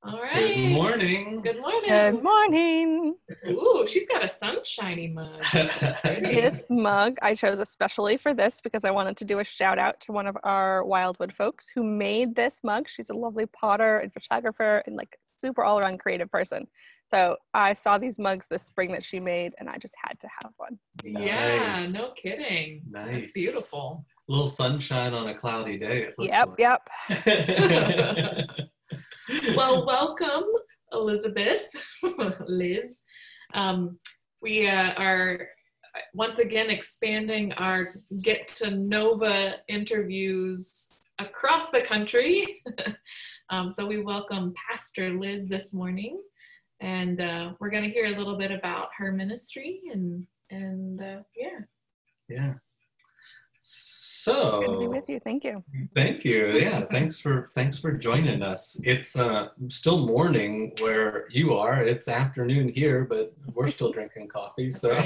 All Good right. morning. Good morning. Good morning. Ooh, she's got a sunshiny mug. That's pretty. This mug I chose especially for this because I wanted to do a shout out to one of our Wildwood folks who made this mug. She's a lovely potter and photographer and like super all around creative person. So I saw these mugs this spring that she made and I just had to have one. So. Yeah, Nice. no kidding. Nice. That's beautiful. A little sunshine on a cloudy day, it looks Yep. Well, welcome, Elizabeth, Liz. We are once again expanding our Get to Nova interviews across the country. So we welcome Pastor Liz this morning, and we're going to hear a little bit about her ministry and Yeah. So Good to be with you. Thank you. Thank you. Yeah, thanks for joining us. It's still morning where you are. It's afternoon here, but we're still drinking coffee. So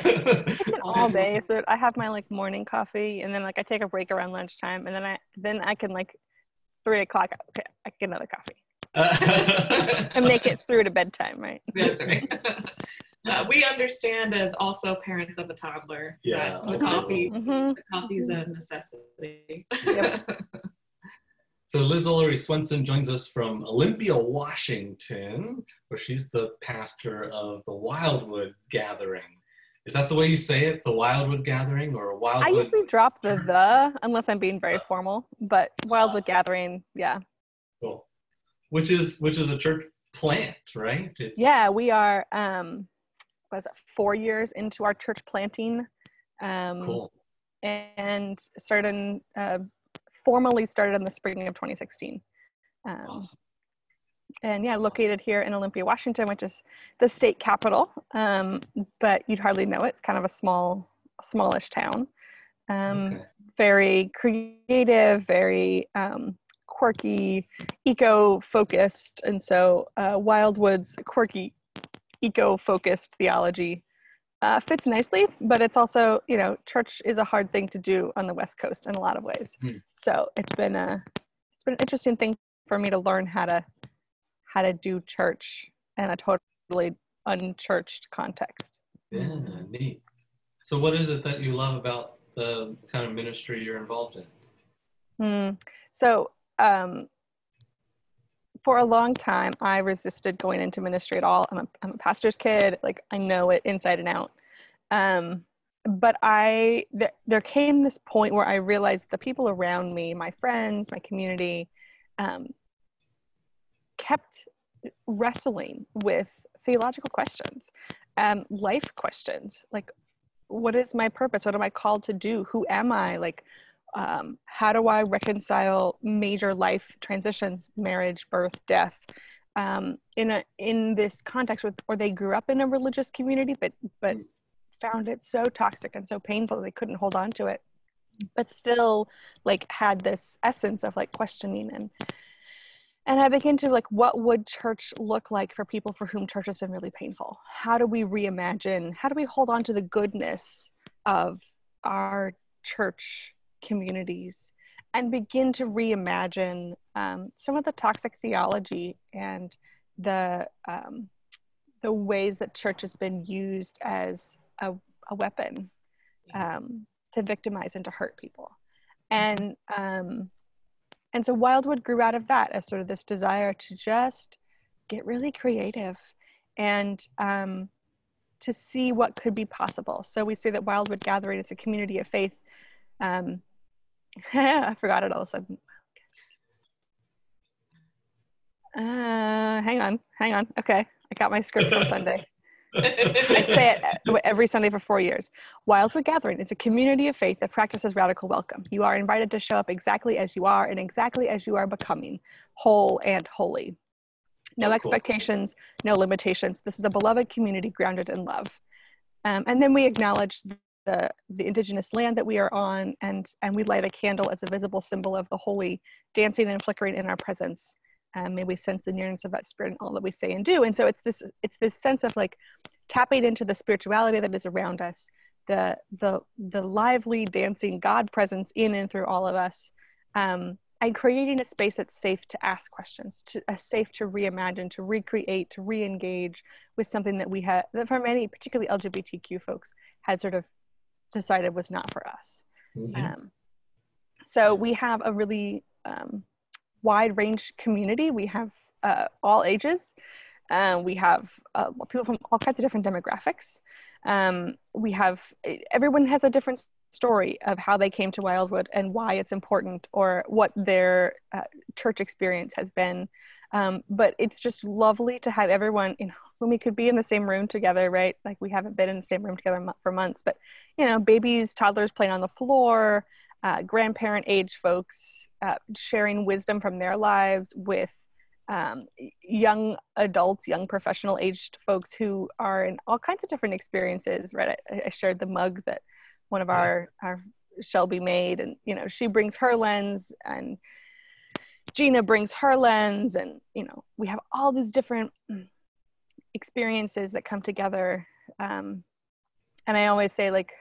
All day. So I have my like morning coffee and then like I take a break around lunchtime and then I can like 3 o'clock. Okay, I get another coffee. And make it through to bedtime, right? That's right. We understand as also parents of a toddler that the coffee is a necessity. Yep. So Liz Ullery Swenson joins us from Olympia, Washington, where she's the pastor of the Wildwood Gathering. Is that the way you say it? The Wildwood Gathering or Wildwood? I usually drop the unless I'm being very formal, but Wildwood Gathering, yeah. Cool. Which is a church plant, right? Yeah, we are 4 years into our church planting. Cool. And formally started in the spring of 2016. Awesome. And yeah, located here in Olympia, Washington, which is the state capital. But you'd hardly know it. It's kind of a smallish town. Okay. Very creative, very quirky, eco-focused. And so Wildwood's quirky, eco-focused theology fits nicely, but it's also, church is a hard thing to do on the West Coast in a lot of ways. So it's been an interesting thing for me to learn how to do church in a totally unchurched context. Yeah, neat. So what is it that you love about the kind of ministry you're involved in? So for a long time, I resisted going into ministry at all. I'm a pastor's kid. Like, I know it inside and out. But there came this point where I realized the people around me, my friends, my community, kept wrestling with theological questions, life questions. Like, what is my purpose? What am I called to do? Who am I? Like, how do I reconcile major life transitions, marriage, birth, death, in this context or they grew up in a religious community, but found it so toxic and so painful that they couldn't hold on to it, but still like had this essence of like questioning and I began to like, what would church look like for people for whom church has been really painful? How do we reimagine? How do we hold on to the goodness of our church communities and begin to reimagine some of the toxic theology and the ways that church has been used as a weapon to victimize and to hurt people. And so Wildwood grew out of that as sort of this desire to just get really creative and to see what could be possible. So we say that Wildwood Gathering is a community of faith. I forgot it all of a sudden. Hang on. Okay, I got my script from Sunday. I say it every Sunday for 4 years. Wildwood Gathering is a community of faith that practices radical welcome. You are invited to show up exactly as you are and exactly as you are becoming, whole and holy. No expectations, no limitations. This is a beloved community grounded in love. And then we acknowledge the indigenous land that we are on, and we light a candle as a visible symbol of the holy, dancing and flickering in our presence. May we sense the nearness of that spirit in all that we say and do. And so it's this sense of like tapping into the spirituality that is around us, the lively dancing God presence in and through all of us, and creating a space that's safe to ask questions, safe to reimagine, to recreate, to re-engage with something that we had, that for many, particularly LGBTQ folks, had sort of decided was not for us. Mm-hmm. So we have a really wide range community. We have all ages. We have people from all kinds of different demographics. We have, everyone has a different story of how they came to Wildwood and why it's important, or what their church experience has been. But it's just lovely to have everyone, when we could be in the same room together, right? Like, we haven't been in the same room together for months, but babies, toddlers playing on the floor, grandparent age folks sharing wisdom from their lives with young adults, young professional aged folks who are in all kinds of different experiences, right? I shared the mug that one of our Shelby made, and she brings her lens, and Gina brings her lens, and we have all these different experiences that come together, and I always say, like,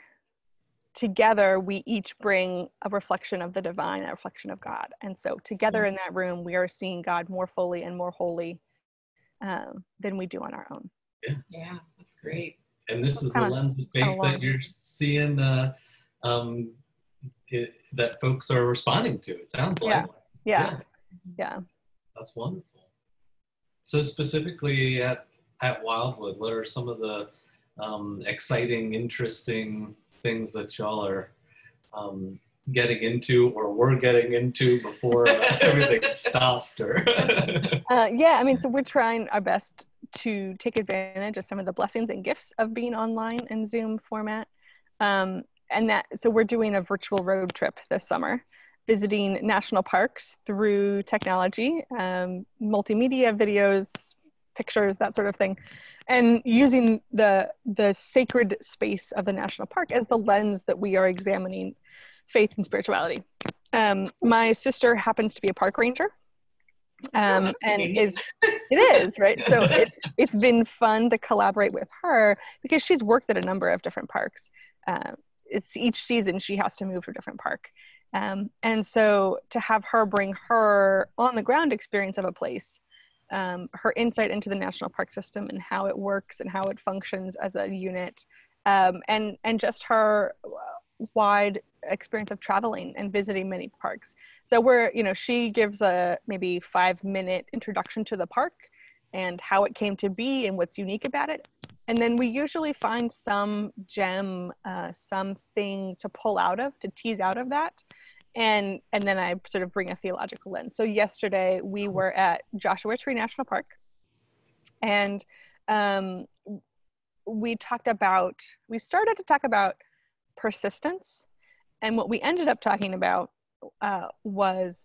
together we each bring a reflection of the divine, a reflection of God, and so together in that room we are seeing God more fully and more wholly than we do on our own. Yeah, that's great. And this is the lens of faith that you're seeing that folks are responding to, it sounds like. Yeah. That's wonderful. So specifically at Wildwood, what are some of the exciting, interesting things that y'all are getting into, or were getting into before everything stopped? Or So we're trying our best to take advantage of some of the blessings and gifts of being online and Zoom format. So we're doing a virtual road trip this summer, visiting national parks through technology, multimedia, videos, pictures, that sort of thing, and using the sacred space of the national park as the lens that we are examining faith and spirituality. My sister happens to be a park ranger, and it is right. So it's been fun to collaborate with her, because she's worked at a number of different parks. It's each season she has to move to a different park, and so to have her bring her on the ground experience of a place, her insight into the national park system and how it works and how it functions as a unit, and just her wide experience of traveling and visiting many parks. So she gives a maybe 5-minute introduction to the park and how it came to be and what's unique about it. And then we usually find some gem, something to pull out of, to tease out of that. And then I sort of bring a theological lens. So yesterday we were at Joshua Tree National Park, and we started to talk about persistence, and what we ended up talking about was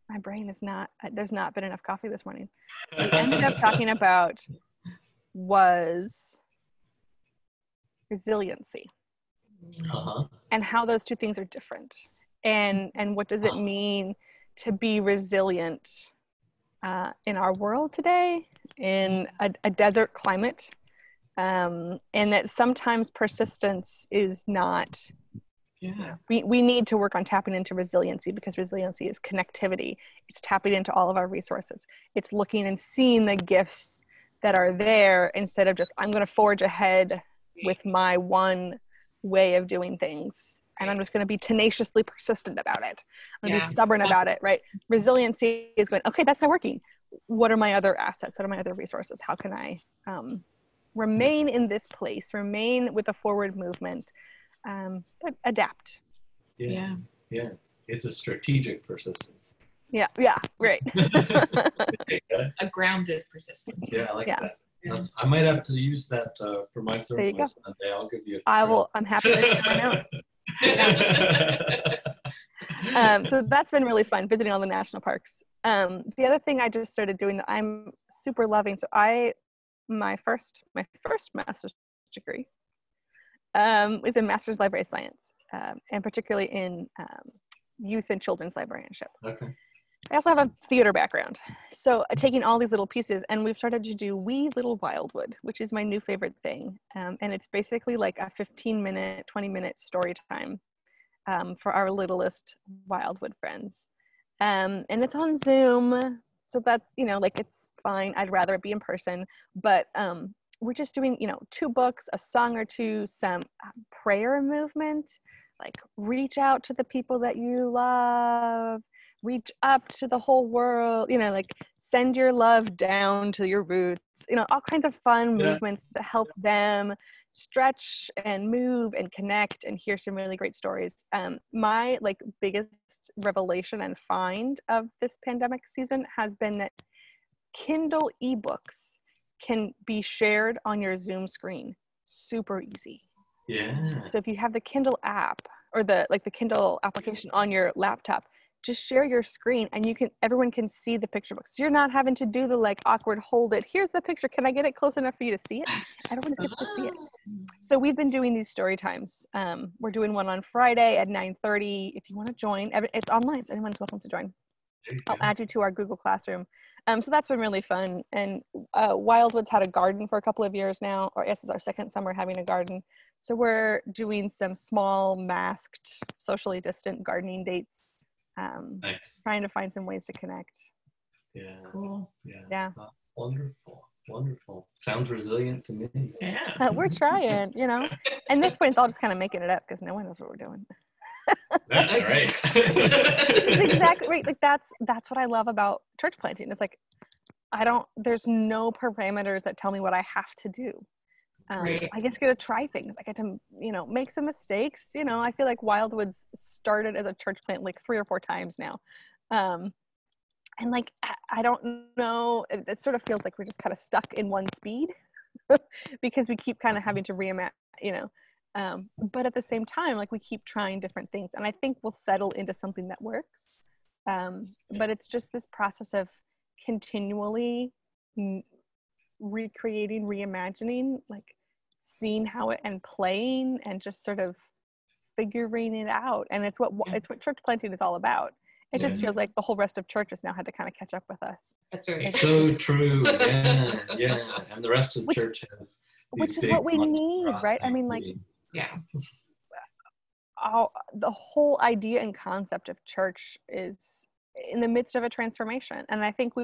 my brain is not, there's not been enough coffee this morning. We ended up talking about was resiliency. And how those two things are different, and what does it mean to be resilient in our world today, in a desert climate, and that sometimes persistence is not, we need to work on tapping into resiliency, because resiliency is connectivity. It's tapping into all of our resources. It's looking and seeing the gifts that are there, instead of just, I'm going to forge ahead with my one way of doing things, and I'm just going to be tenaciously persistent about it. I'm going to be stubborn about it, right? Resiliency is going, okay, that's not working. What are my other assets? What are my other resources? How can I remain in this place, remain with a forward movement, but adapt? Yeah. It's a strategic persistence. Yeah, right. A grounded persistence. Yeah, I like that. I might have to use that for my sermon that day. I'll give you I'm happy to share my notes. So that's been really fun, visiting all the national parks. The other thing I just started doing that I'm super loving, so my first master's degree is in Master's Library Science, and particularly in youth and children's librarianship. Okay. I also have a theater background. So taking all these little pieces, and we've started to do Wee Little Wildwood, which is my new favorite thing. And it's basically like a 15-minute, 20-minute story time for our littlest Wildwood friends. And it's on Zoom, so that's, like, it's fine. I'd rather it be in person, but we're just doing, 2 books, a song or 2, some prayer movement, like reach out to the people that you love, reach up to the whole world, like send your love down to your roots, all kinds of fun movements to help them stretch and move and connect and hear some really great stories. My biggest revelation and find of this pandemic season has been that Kindle ebooks can be shared on your Zoom screen super easy. Yeah. So if you have the Kindle app or the Kindle application on your laptop, just share your screen and everyone can see the picture book. So you're not having to do the awkward hold it. Here's the picture. Can I get it close enough for you to see it? Everyone gets to see it. So we've been doing these story times. We're doing one on Friday at 9:30. If you want to join, it's online, so anyone's welcome to join. I'll add you to our Google Classroom. So that's been really fun. And Wildwood's had a garden for a couple of years now, or yes, it's our second summer having a garden. So we're doing some small, masked, socially distant gardening dates. Nice. Trying to find some ways to connect. Yeah. Cool. Yeah. Oh, wonderful. Sounds resilient to me. Yeah. We're trying, And at this point, it's all just kind of making it up because no one knows what we're doing. That's right. Exactly right. That's what I love about church planting. It's there's no parameters that tell me what I have to do. Right. I just get to try things. I get to, make some mistakes. I feel like Wildwood's started as a church plant 3 or 4 times now. And I don't know, it sort of feels like we're just kind of stuck in one speed because we keep kind of having to reimagine, but at the same time, we keep trying different things. And I think we'll settle into something that works. But it's just this process of continually recreating, reimagining, seeing how it and playing and just sort of figuring it out. And it's what church planting is all about. It just feels like the whole rest of churches now had to kind of catch up with us. That's right. So true. Yeah. And the rest of the church has which is what we need, right? I mean, yeah. The whole idea and concept of church is in the midst of a transformation. And I think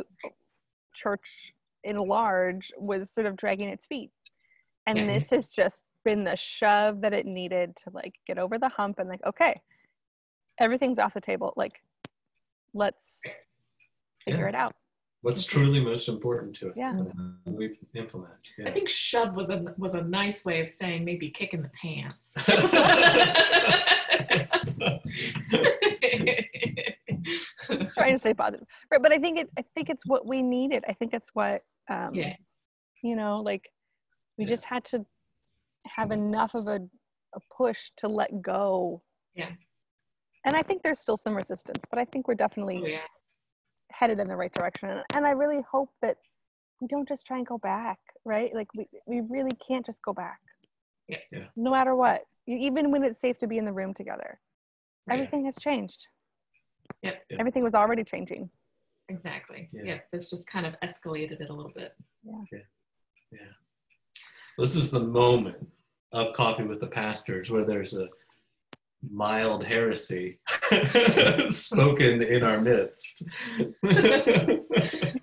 church in large was sort of dragging its feet. And this has just been the shove that it needed to get over the hump and okay, everything's off the table. Let's figure it out. What's truly most important to us. Yeah. We implement. Yeah. I think shove was a nice way of saying maybe kicking the pants. Trying to stay positive, right? But I think it's what we needed. I think it's what we just had to have enough of a push to let go. Yeah. And I think there's still some resistance, but I think we're definitely headed in the right direction. And I really hope that we don't just try and go back, right? We really can't just go back. Yeah. No matter what, even when it's safe to be in the room together, everything has changed. Yep. Everything was already changing. Exactly. Yeah. This just kind of escalated it a little bit. Yeah. This is the moment of Coffee with the Pastors where there's a mild heresy spoken in our midst.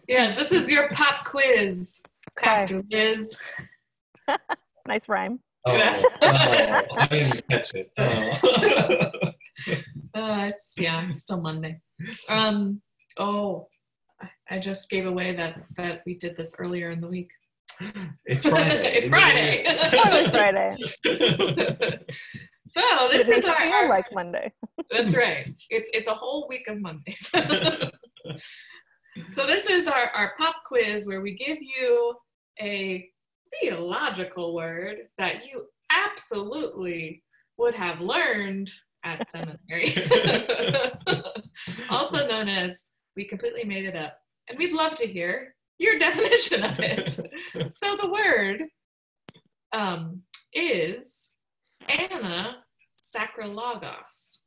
Yes, this is your pop quiz, Pastor Liz. Nice rhyme. I didn't catch it. It's still Monday. I just gave away that we did this earlier in the week. It's Friday. It's Friday. Totally Friday. So this is our like Monday. That's right. It's a whole week of Mondays. So this is our pop quiz where we give you a theological word that you absolutely would have learned at seminary. Also known as we completely made it up. And we'd love to hear your definition of it. So the word is anasakrologos.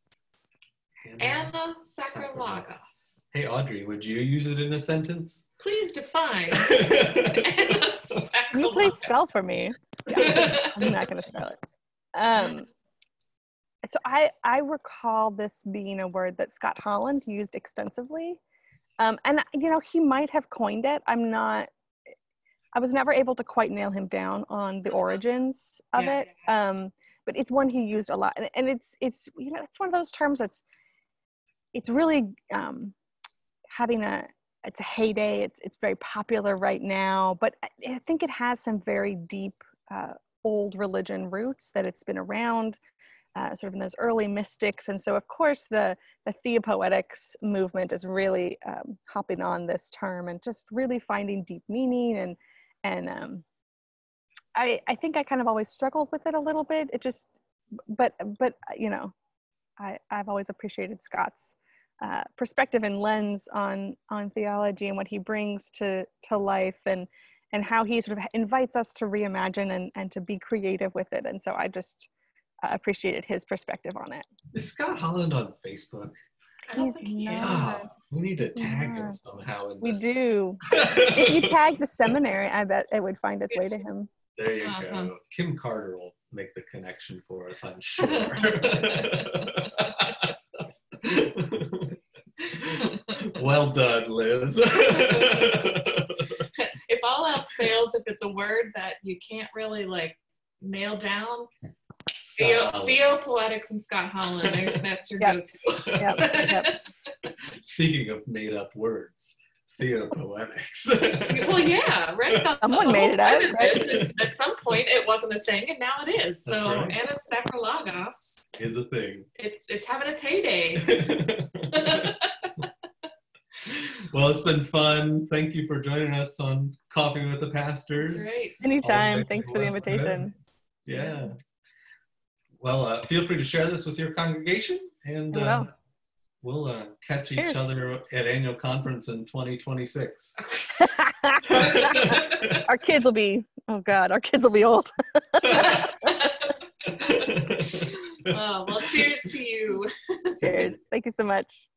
Anasakrologos. Hey, Audrey, would you use it in a sentence? Please define anasakrologos. Can you please spell for me? Yeah, I'm not going to spell it. So I recall this being a word that Scott Holland used extensively. And, he might have coined it. I was never able to quite nail him down on the origins of it. But it's one he used a lot. And it's it's one of those terms it's really it's a heyday. It's very popular right now, but I think it has some very deep old religion roots, that it's been around sort of in those early mystics. And so of course the theopoetics movement is really hopping on this term and just really finding deep meaning. And I think I kind of always struggled with it a little bit. It just, but I've always appreciated Scott's perspective and lens on theology and what he brings to life, and how he sort of invites us to reimagine and to be creative with it. And so I just appreciated his perspective on it. Is Scott Holland on Facebook? I don't think he is. Oh, we need to tag him somehow in this. We do. If you tag the seminary, I bet it would find its way to him. There you go. Kim Carter will make the connection for us, I'm sure. Well done, Liz. If all else fails, if it's a word that you can't really nail down, Theopoetics and Scott Holland, that's your go-to. Yep. Speaking of made-up words, theopoetics. Well, yeah, right. Someone made it up. Right? At some point, it wasn't a thing, and now it is. So, right. Anna's Sakralagos is a thing. It's having its heyday. Well, it's been fun. Thank you for joining us on Coffee with the Pastors. That's right. Anytime. Thanks for the invitation. Yeah. Well, feel free to share this with your congregation, and we'll catch each other at annual conference in 2026. Our kids will be old. Well, cheers to you. Cheers. Thank you so much.